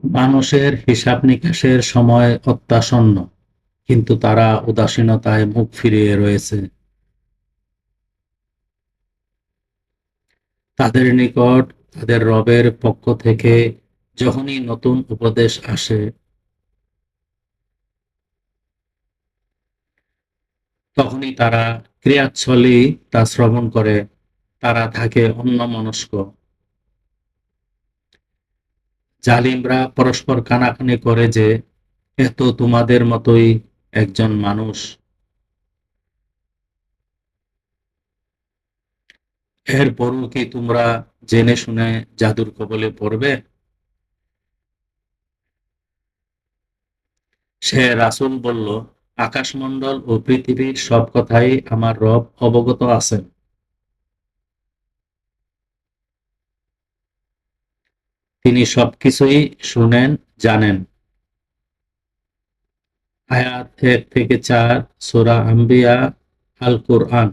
মানুষের হিসাব নিকাশের সময় অত্যাসন্ন, কিন্তু তারা উদাসীনতায় মুখ ফিরিয়ে রয়েছে। তাদের নিকট তাদের রবের পক্ষ থেকে যখনই নতুন উপদেশ আসে, তখনই তারা ক্রিয়াচ্ছলেই তা শ্রবণ করে। তারা থাকে অন্যমনস্ক। জালিমরা পরস্পর কানাকানি করে যে, এ তো তোমাদের মতোই একজন মানুষ। এরপরও কি তোমরা জেনে শুনে জাদুর কবলে পড়বে? সে রাসূল বলল, আকাশমণ্ডল ও পৃথিবীর সব কথাই আমার রব অবগত আছেন। তিনি সবকিছুই শুনেন, জানেন। আয়াত 1 থেকে 4, সূরা আম্বিয়া, আল কোরআন।